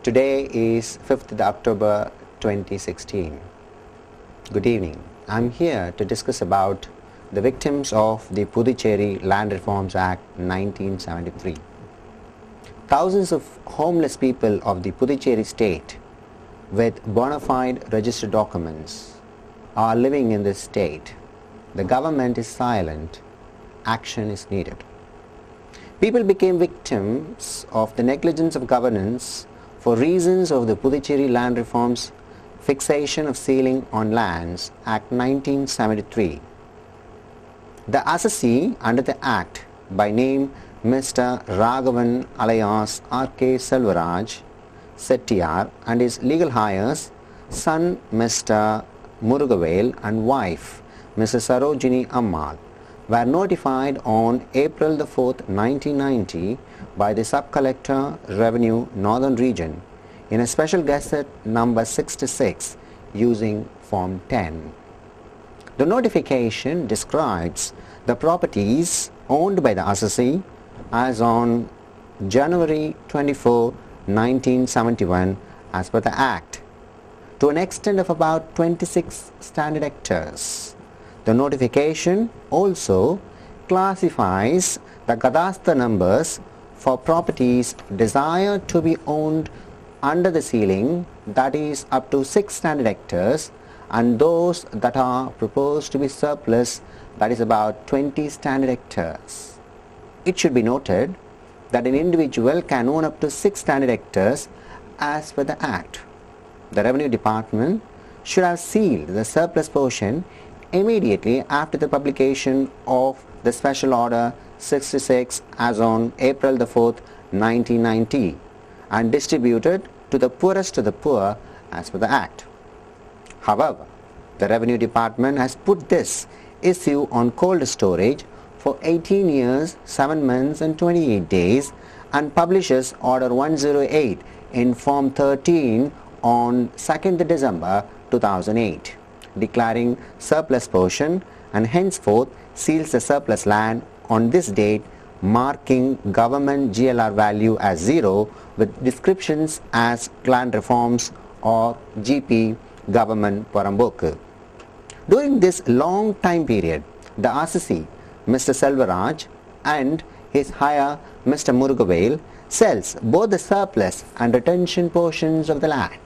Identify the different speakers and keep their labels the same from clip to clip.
Speaker 1: Today is 5th October 2016. Good evening. I'm here to discuss about the victims of the Puducherry Land Reforms Act 1973. Thousands of homeless people of the Puducherry state with bona fide registered documents are living in this state. The government is silent. Action is needed. People became victims of the negligence of governance for reasons of the Puducherry Land Reforms Fixation of Ceiling on Lands Act 1973. The assessee under the Act, by name Mr. Raghavan alias R.K. Selvaraj Settiar, and his legal heirs, son Mr. Murugavel and wife Mrs. Sarojini Ammal, were notified on April 4th, 1990 by the Sub-Collector Revenue Northern Region in a Special Gazette number 66 using Form 10. The notification describes the properties owned by the assessee as on January 24, 1971 as per the Act, to an extent of about 26 standard hectares. The notification also classifies the cadastre numbers for properties desired to be owned under the ceiling, that is up to 6 standard hectares, and those that are proposed to be surplus, that is about 20 standard hectares. It should be noted that an individual can own up to 6 standard hectares as per the Act. The Revenue Department should have sealed the surplus portion immediately after the publication of the Special Order 66 as on April 4th, 1990, and distributed to the poorest of the poor as per the Act. However, the Revenue Department has put this issue on cold storage for 18 years, 7 months and 28 days and publishes Order 108 in Form 13 on 2nd December 2008, declaring surplus portion, and henceforth seals the surplus land on this date, marking government GLR value as 0 with descriptions as Land Reforms or GP Government Paramboku. During this long time period, the assessee, Mr. Selvaraj, and his heir, Mr. Murugavel, sells both the surplus and retention portions of the land.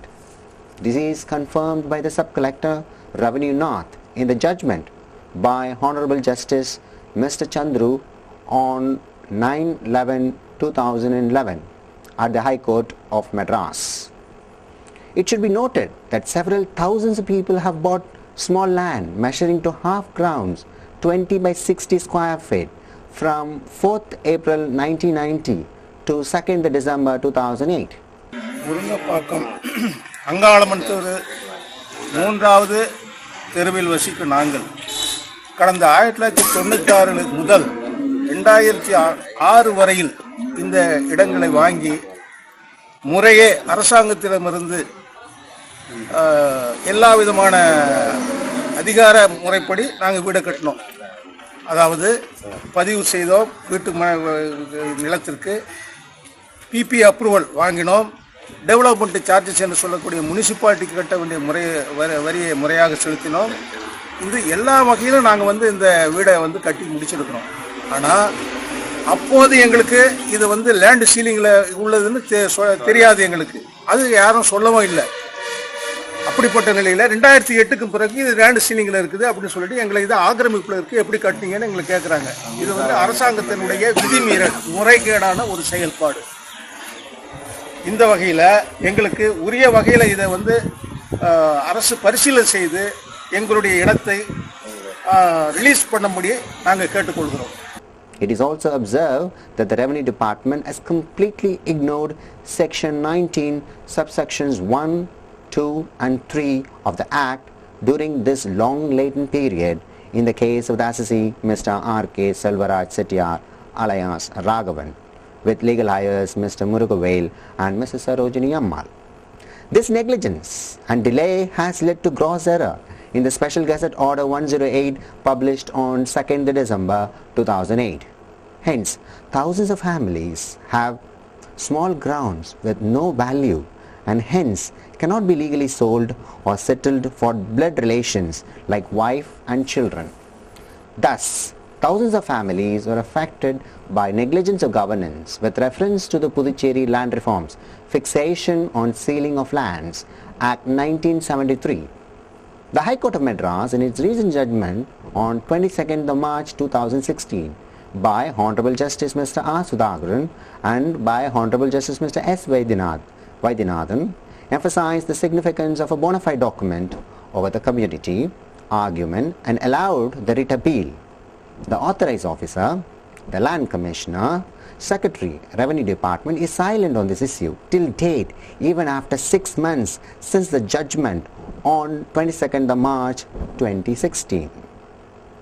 Speaker 1: This is confirmed by the Sub-Collector Revenue North in the judgment by Honorable Justice Mr. Chandru on 9/11/2011 at the High Court of Madras. It should be noted that several thousands of people have bought small land measuring to half grounds, 20 by 60 square feet, from 4th April 1990 to 2nd December 2008.
Speaker 2: அங்காளமன் மூன்றாவது தெருவில் வசிக்கும் நாங்கள் கடந்த 1996 முதல் 2006 வரையில் இந்த இடங்களை வாங்கி முறையே அரசாங்கத்திடமிருந்து எல்லா விதமான அதிகார முறைப்படி நாங்கள் வீடு கட்டினோம். அதாவது பதிவு செய்தோம், வீட்டு நிலத்திற்கு பிபி அப்ரூவல் வாங்கினோம், டெவலப்மெண்ட் சார்ஜஸ் என்று சொல்லக்கூடிய முனிசிபாலிட்டிக்கு கட்ட வேண்டிய வரியை முறையாக செலுத்தினோம். இது எல்லா வகையிலும் நாங்கள் இந்த வீடை கட்டி முடிச்சிருக்கிறோம். ஆனால் அப்போது எங்களுக்கு இது லேண்ட் சீலிங்கில் உள்ளதுன்னு தெரியாது. எங்களுக்கு அது யாரும் சொல்லவும் இல்லை. அப்படிப்பட்ட நிலையில் 2008க்கு பிறகு இது லேண்ட் சீலிங்கில் இருக்குது அப்படின்னு சொல்லிட்டு எங்களை இது ஆக்கிரமிப்பில் இருக்குது, எப்படி கட்டினீங்கன்னு எங்களை கேட்குறாங்க. இது அரசாங்கத்தினுடைய விதிமீறல், முறைகேடான ஒரு செயல்பாடு. இந்த வகையில் எங்களுக்கு உரிய வகையில் இதை அரசு பரிசீலனை செய்து எங்களுடைய இடத்தை ரிலீஸ் பண்ணும்படி நாங்கள் கேட்டுக்கொள்கிறோம்.
Speaker 1: It is also observed that the Revenue Department has completely ignored Section 19, subsections 1, 2 and 3 of the Act during this long latent period in the case of the assessee Mr. R.K. Selvaraj Settiar alias Raghavan, with legal heirs Mr. Murugavel and Mrs. Sarojini Ammal. This negligence and delay has led to gross error in the Special Gazette Order 108 published on 2nd December 2008. Hence, thousands of families have small grounds with no value and hence cannot be legally sold or settled for blood relations like wife and children. Thus, thousands of families were affected by negligence of governance with reference to the Puducherry Land Reforms, Fixation on Ceiling of Lands, Act 1973. The High Court of Madras, in its recent judgment on 22nd of March 2016, by Honorable Justice Mr. R. Sudhakaran and by Honorable Justice Mr. S. Vaidyanathan, emphasized the significance of a bona fide document over the community argument and allowed the writ appeal. The authorized officer, the Land Commissioner, Secretary, Revenue Department is silent on this issue till date, even after 6 months since the judgment on 22nd of March 2016.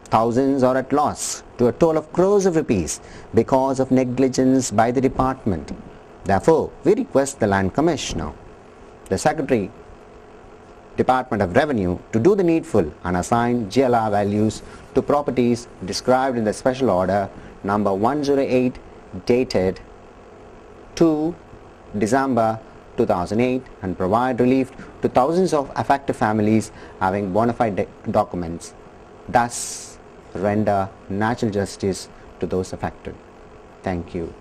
Speaker 1: Thousands are at loss to a toll of crores of rupees because of negligence by the department. Therefore, we request the Land Commissioner, the Secretary, Department of Revenue to do the needful and assign GLR values to properties described in the Special Order number 108 dated 2 December 2008 and provide relief to thousands of affected families having bona fide documents, thus render natural justice to those affected. Thank you.